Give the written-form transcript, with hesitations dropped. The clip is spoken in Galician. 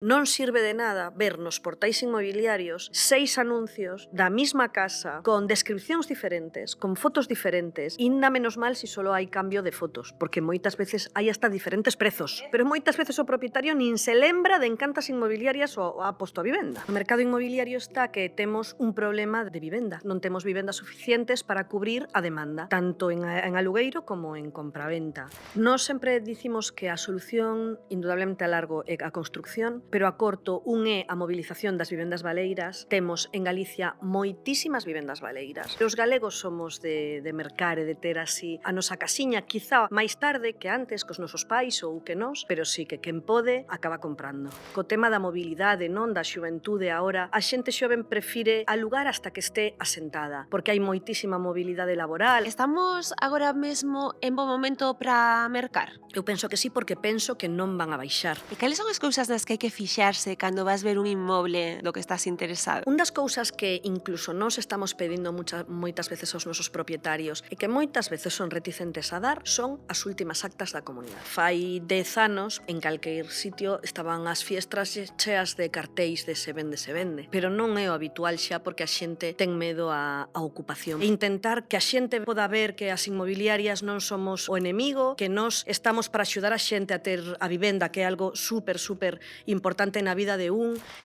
Non sirve de nada ver nos portais inmobiliarios 6 anuncios da mesma casa con descripcións diferentes, con fotos diferentes, inda menos mal se solo hai cambio de fotos, porque moitas veces hai hasta diferentes prezos, pero moitas veces o propietario nin se lembra de en cantas inmobiliarias o ha posto a vivenda. O mercado inmobiliario está que temos un problema de vivenda, non temos vivendas suficientes para cubrir a demanda, tanto en alugueiro como en compraventa. Nós sempre dicimos que a solución indudablemente a largo é a construcción, pero a corto un é a mobilización das vivendas baleiras. Temos en Galicia moitísimas vivendas baleiras. Os galegos somos de mercar e de ter así a nosa casiña, quizá máis tarde que antes, cos nosos pais ou que nós, pero sí que quen pode acaba comprando. Co tema da mobilidade, non da xuventude agora, a xente xoven prefire alugar hasta que este asentada, porque hai moitísima mobilidade laboral. Estamos agora mesmo en bo momento para mercar? Eu penso que sí, porque penso que non van a baixar. E cales son as cousas nas que hai que fixarse cando vas ver un inmoble do que estás interesado? Un das cousas que incluso nós estamos pedindo moitas veces aos nosos propietarios e que moitas veces son reticentes a dar son as últimas actas da comunidade. Fai 10 anos, en calqueir sitio estaban as fiestras cheas de cartéis de se vende, pero non é o habitual xa porque a xente ten medo a ocupación. E intentar que a xente poda ver que as inmobiliarias non somos o enemigo, que nós estamos para axudar a xente a ter a vivenda, que é algo super importante na vida de un.